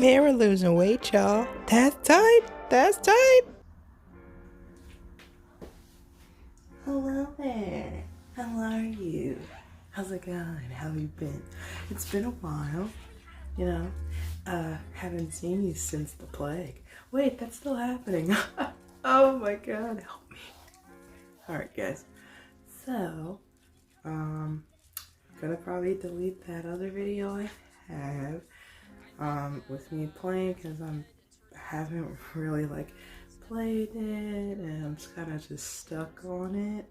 Man, we're losing weight, y'all. That's tight. That's tight. Hello there. How are you? How's it going? How have you been? It's been a while, you know. Haven't seen you since the plague. Wait, that's still happening. Oh my god, help me. Alright guys. So, gonna probably delete that other video I have with me playing because I haven't really played it and I'm just kind of just stuck on it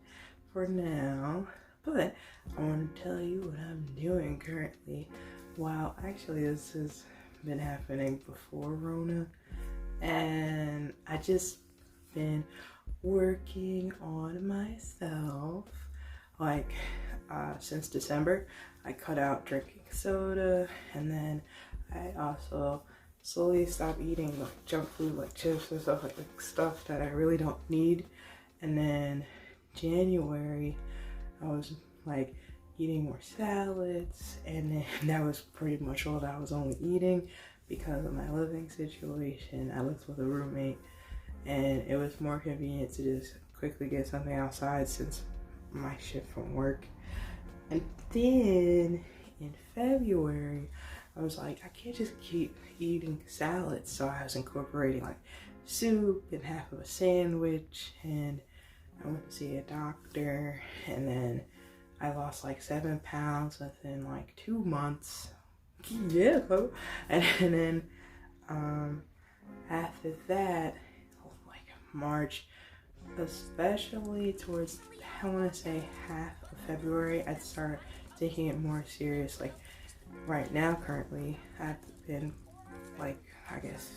for now. But I want to tell you what I'm doing currently. Wow, actually this has been happening before Rona, and I just been working on myself since December. I cut out drinking soda, and then I also slowly stopped eating junk food like chips and stuff, like stuff that I really don't need. And then January I was eating more salads, and then that was pretty much all that I was only eating because of my living situation. I lived with a roommate, and it was more convenient to just quickly get something outside since my shift from work. And then in February, I was like, I can't just keep eating salads. So I was incorporating soup and half of a sandwich, and I went to see a doctor, and then I lost 7 pounds within 2 months. Yeah. And then after that, March, especially towards, I want to say half of February, I started taking it more serious. Right now, currently, I've been I guess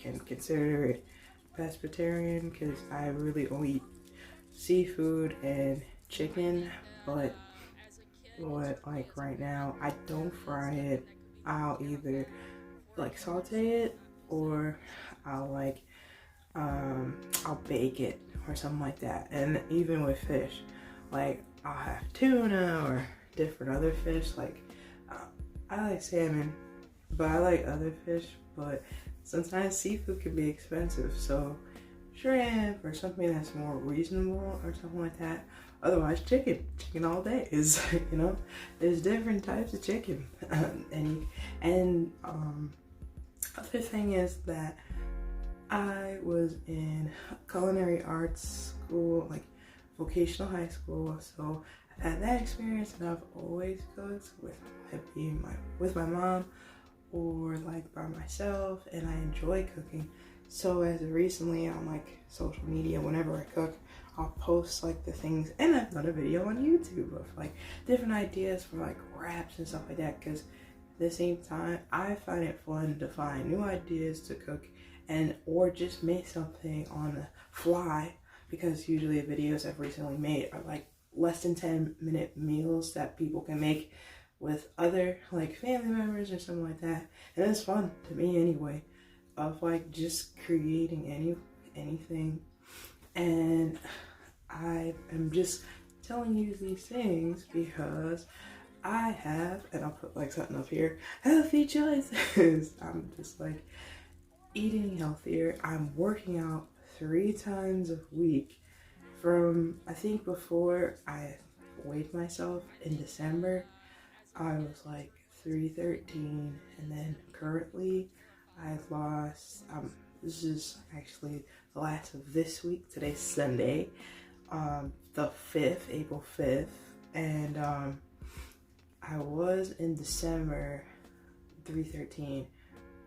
can consider it pescatarian because I really only eat seafood and chicken. But right now, I don't fry it. I'll either saute it, or I'll I'll bake it or something like that. And even with fish, I'll have tuna or different other fish. I like salmon, but I like other fish. But sometimes seafood can be expensive, so shrimp or something that's more reasonable or something like that. Otherwise, chicken all day is there's different types of chicken. and other thing is that I was in culinary arts school, vocational high school, so I've had that experience, and I've always cooked with my mom or by myself, and I enjoy cooking. So as of recently on social media, whenever I cook, I'll post the things, and I've done a video on YouTube of different ideas for wraps and stuff like that, because at the same time I find it fun to find new ideas to cook, and or just make something on the fly, because usually the videos I've recently made are less than 10-minute meals that people can make with other family members or something like that. And it's fun to me anyway, of just creating anything. And I am just telling you these things because I have, and I'll put something up here, healthy choices. I'm just eating healthier. I'm working out 3 times a week. From, I think before I weighed myself in December, I was 313, and then currently I've lost, this is actually the last of this week. Today's Sunday, the 5th, April 5th, and I was in December 313,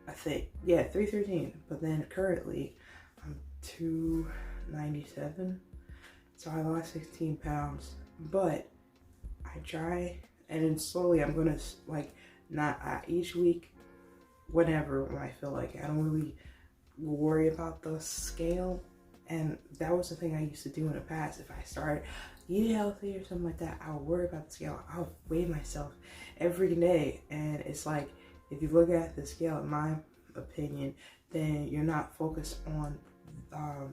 I think, yeah, 313, but then currently I'm 297, so I lost 16 pounds, but I try, and then slowly I'm gonna not each week, whenever when I feel I don't really worry about the scale. And that was the thing I used to do in the past. If I started eating healthy or something like that, I would worry about the scale. I would weigh myself every day, and it's if you look at the scale, in my opinion, then you're not focused on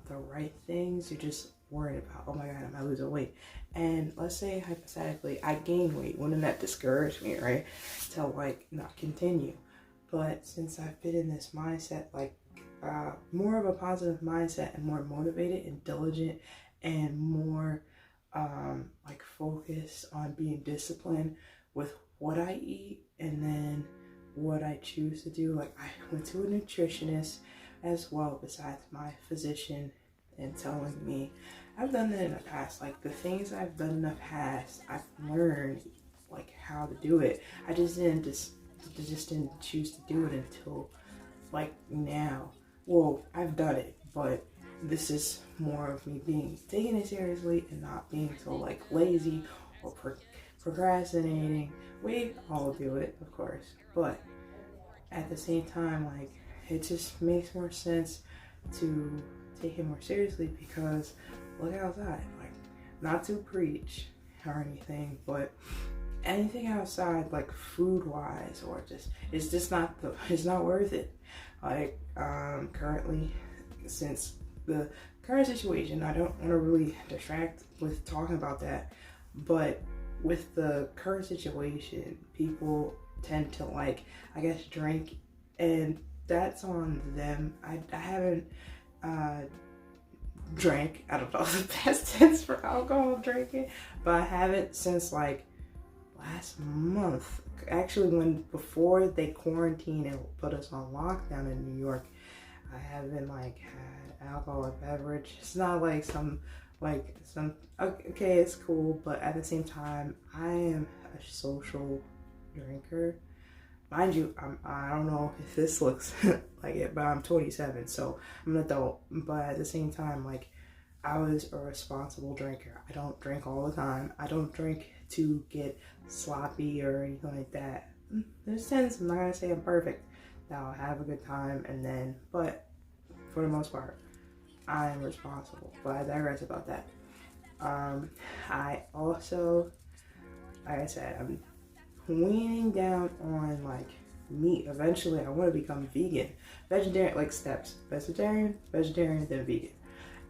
the right things. You're just worried about, oh my god, am I losing weight? And let's say hypothetically I gain weight, wouldn't that discourage me, right? To not continue? But since I've been in this mindset, like more of a positive mindset and more motivated and diligent and more like focused on being disciplined with what I eat and then what I choose to do. Like I went to a nutritionist as well besides my physician and telling me I've done that in the past. Like the things I've done in the past, I've learned like how to do it. I just didn't choose to do it until like now. Well, I've done it, but this is more of me taking it seriously and not being so like lazy or procrastinating. We all do it, of course, but at the same time, like it just makes more sense to take it more seriously because look outside. Like, not to preach or anything, but anything outside, like food wise, or just it's not worth it. Like currently, since the current situation, I don't want to really distract with talking about that, but with the current situation, people tend to like, I guess, drink, and that's on them. I haven't drank, I don't know the past tense for alcohol drinking, but I haven't since like last month. Actually, before they quarantined and put us on lockdown in New York, I haven't like had alcoholic beverage. It's not like some okay, it's cool, but at the same time, I am a social drinker. Mind you, I don't know if this looks like it, but I'm 27, so I'm an adult. But at the same time, like, I was a responsible drinker. I don't drink all the time. I don't drink to get sloppy or anything like that. There's sense, I'm not gonna say I'm perfect. Now I'll have a good time but for the most part, I am responsible. But I digress about that. I also, like I said, I'm weaning down on like meat. Eventually I want to become vegan. Vegetarian, like steps. Vegetarian, then vegan.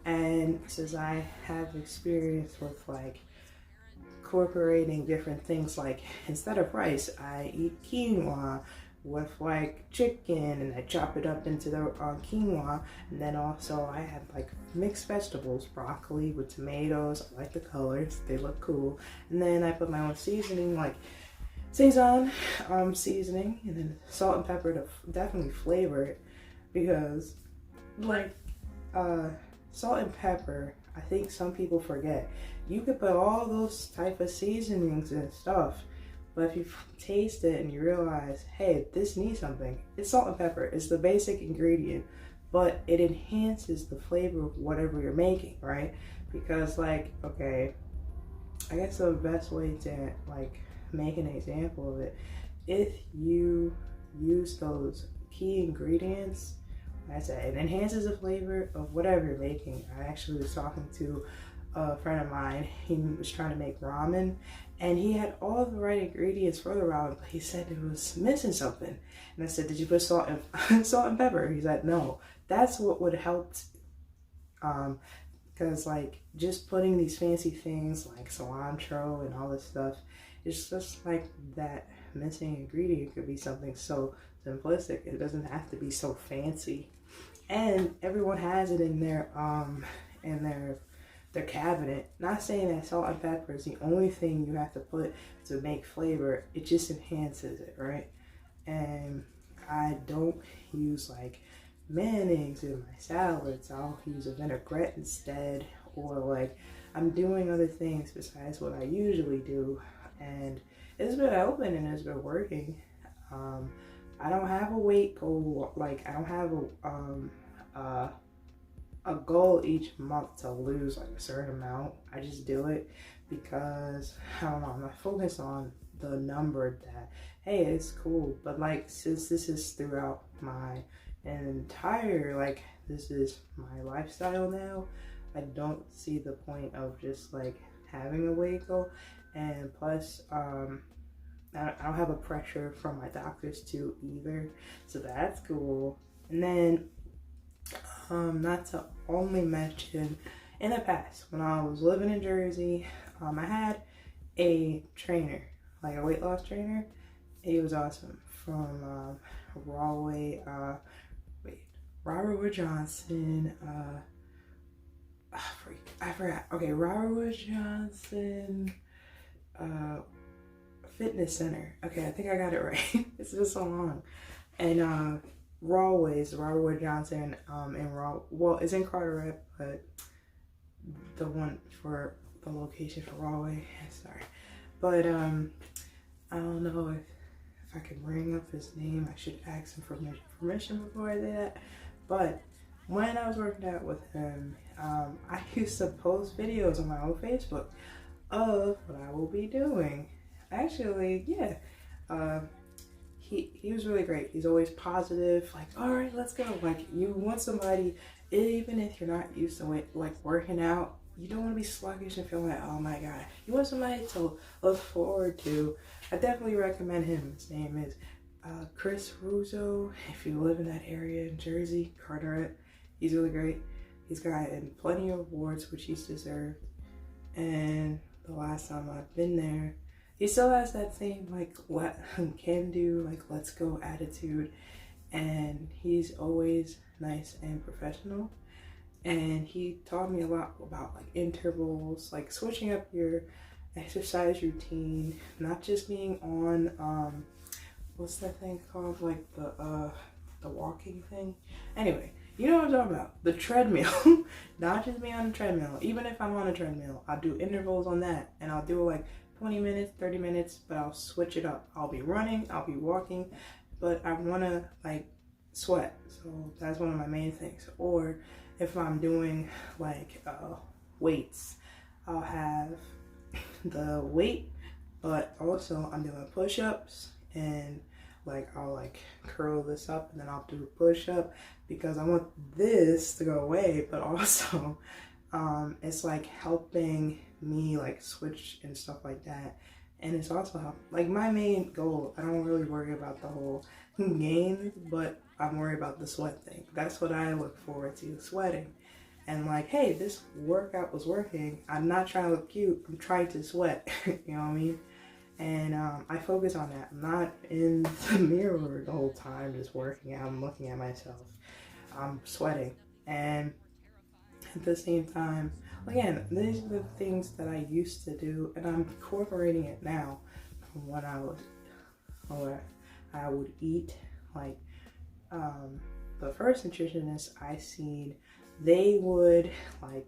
And since I have experience with like incorporating different things, like instead of rice, I eat quinoa with like chicken and I chop it up into the quinoa, and then also I have like mixed vegetables, broccoli with tomatoes. I like the colors, they look cool, and then I put my own seasoning, like Sazon seasoning, and then salt and pepper to definitely flavor it, because like salt and pepper, I think some people forget, you could put all those type of seasonings and stuff, but if you taste it and you realize, hey, this needs something, it's salt and pepper. It's the basic ingredient, but it enhances the flavor of whatever you're making, right? Because like, okay, I guess the best way to like make an example of it, if you use those key ingredients, like I said, it enhances the flavor of whatever you're making. I actually was talking to a friend of mine. He was trying to make ramen, and he had all the right ingredients for the ramen, but he said it was missing something. And I said, did you put salt and pepper? He said, no. That's what would help, because like just putting these fancy things like cilantro and all this stuff, it's just like that missing ingredient could be something so simplistic. It doesn't have to be so fancy, and everyone has it in their cabinet. Not saying that salt and pepper is the only thing you have to put to make flavor. It just enhances it, right? And I don't use like mayonnaise in my salads. I'll use a vinaigrette instead, or like I'm doing other things besides what I usually do, and it's been helping and it's been working. I don't have a weight goal, like I don't have a goal each month to lose like a certain amount. I just do it because I don't know, I'm not focused on the number that, hey, it's cool, but like since this is throughout my entire, like this is my lifestyle now, I don't see the point of just like having a weight goal. And plus I don't have a pressure from my doctors to either, so that's cool. And then not to only mention, in the past when I was living in Jersey, I had a trainer, like a weight loss trainer. He was awesome. from Rahway, Robert Wood Johnson, I forgot. Okay, Robert Wood Johnson, Fitness Center. Okay, I think I got it right. It's been so long. And Rahway's Robert Wood Johnson, it's in Carteret, but the one for the location for Rahway, sorry. But I don't know if I can bring up his name. I should ask him for permission before I do that. But when I was working out with him, I used to post videos on my own Facebook of what I will be doing. Actually, yeah. He was really great. He's always positive, like, all right, let's go. Like, you want somebody, even if you're not used to it, like working out, you don't want to be sluggish and feel like, oh my God. You want somebody to look forward to. I definitely recommend him. His name is Chris Russo. If you live in that area in Jersey, Carteret, he's really great. He's gotten plenty of awards, which he's deserved. And the last time I've been there, he still has that same like can do, like let's go attitude, and he's always nice and professional. And he taught me a lot about like intervals, like switching up your exercise routine, not just being on what's that thing called, like the walking thing. Anyway, you know what I'm talking about, the treadmill. Not just being on the treadmill. Even if I'm on a treadmill, I'll do intervals on that, and I'll do like 20 minutes, 30 minutes, but I'll switch it up. I'll be running, I'll be walking, but I want to like sweat. So that's one of my main things. Or if I'm doing like weights, I'll have the weight, but also I'm doing push-ups, and like I'll like curl this up and then I'll do a push-up because I want this to go away, but also it's like helping me like switch and stuff like that. And it's also like my main goal, I don't really worry about the whole gain, but I'm worried about the sweat thing. That's what I look forward to, sweating. And like, hey, this workout was working. I'm not trying to look cute, I'm trying to sweat. You know what I mean? And I focus on that. I'm not in the mirror the whole time just working out. I'm looking at myself. I'm sweating. And at the same time, again, these are the things that I used to do, and I'm incorporating it now from when I would eat. Like the first nutritionist I seen, they would like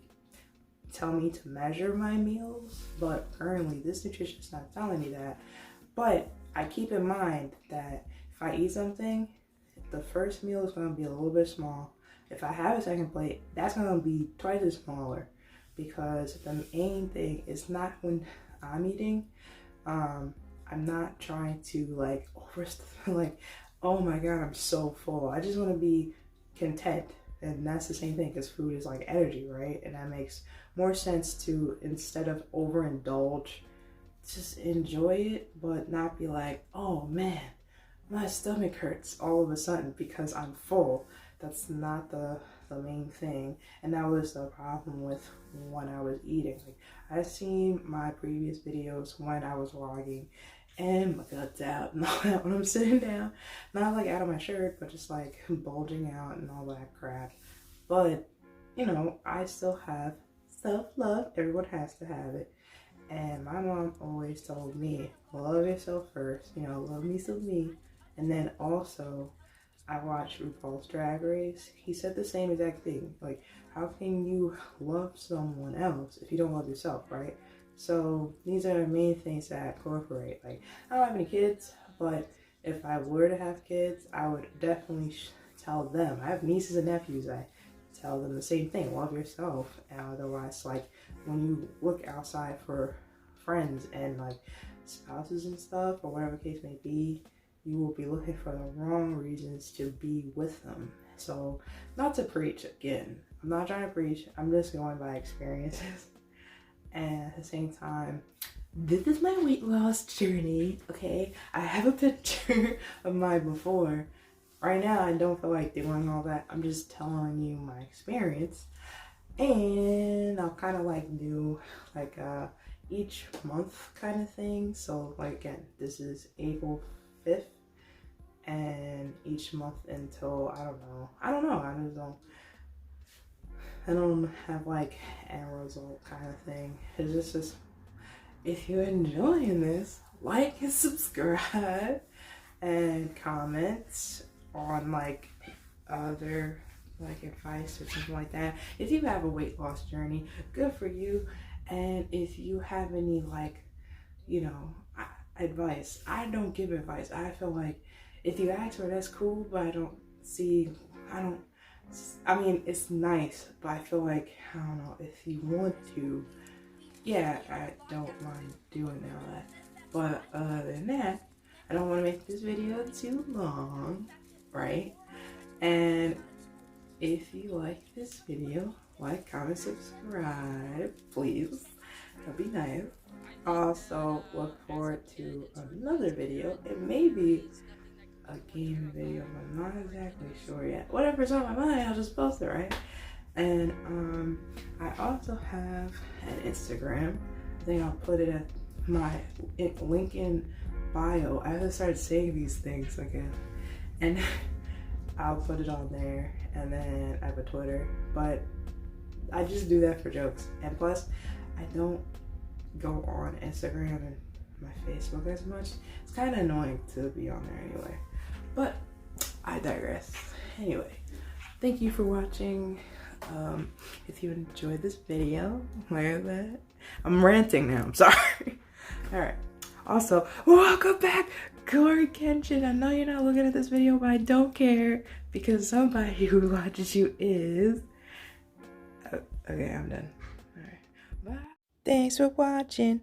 tell me to measure my meals, but currently this nutritionist not telling me that. But I keep in mind that if I eat something, the first meal is going to be a little bit small. If I have a second plate, that's going to be twice as smaller, because the main thing is not when I'm eating, I'm not trying to like like, oh my God, I'm so full. I just want to be content. And that's the same thing, because food is like energy, right? And that makes more sense to, instead of overindulge, just enjoy it, but not be like, oh man, my stomach hurts all of a sudden because I'm full. That's not the main thing. And that was the problem with when I was eating. Like, I seen my previous videos when I was vlogging, and my guts out and all that when I'm sitting down. Not like out of my shirt, but just like bulging out and all that crap. But, you know, I still have self-love. Everyone has to have it. And my mom always told me, love yourself first. You know, love me some me. And then also, I watched RuPaul's Drag Race. He said the same exact thing. Like, how can you love someone else if you don't love yourself, right? So these are the main things that I incorporate. Like, I don't have any kids, but if I were to have kids, I would definitely tell them. I have nieces and nephews. I tell them the same thing. Love yourself. And otherwise, like, when you look outside for friends and like spouses and stuff, or whatever the case may be, you will be looking for the wrong reasons to be with them. So, not to preach again. I'm not trying to preach. I'm just going by experiences. And at the same time, this is my weight loss journey, okay? I have a picture of mine before. Right now, I don't feel like doing all that. I'm just telling you my experience. And I'll kind of like do like each month kind of thing. So like, again, this is April 5th. and each month until I don't know. I don't have like end result kind of thing. It's just if you're enjoying this, like and subscribe and comment on like other like advice or something like that. If you have a weight loss journey, good for you. And if you have any like, you know, advice, I don't give advice. I feel like if you ask for, that's cool, but I mean, it's nice, but I feel like, I don't know, if you want to, yeah, I don't mind doing all that. But other than that, I don't want to make this video too long, right? And if you like this video, like, comment, subscribe, please. That'd be nice. Also, look forward to another video. It may be a game video, but I'm not exactly sure yet. Whatever's on my mind, I'll just post it, right? And I also have an Instagram. I think I'll put it at my link in bio. I haven't started saying these things again, and I'll put it on there. And then I have a Twitter, but I just do that for jokes. And plus, I don't go on Instagram and my Facebook as much. It's kind of annoying to be on there anyway. But I digress. Anyway, thank you for watching. If you enjoyed this video, like that, I'm ranting now. I'm sorry. All right. Also, welcome back, Corey Kenshin. I know you're not looking at this video, but I don't care because somebody who watches you is. Okay, I'm done. All right. Bye. Thanks for watching.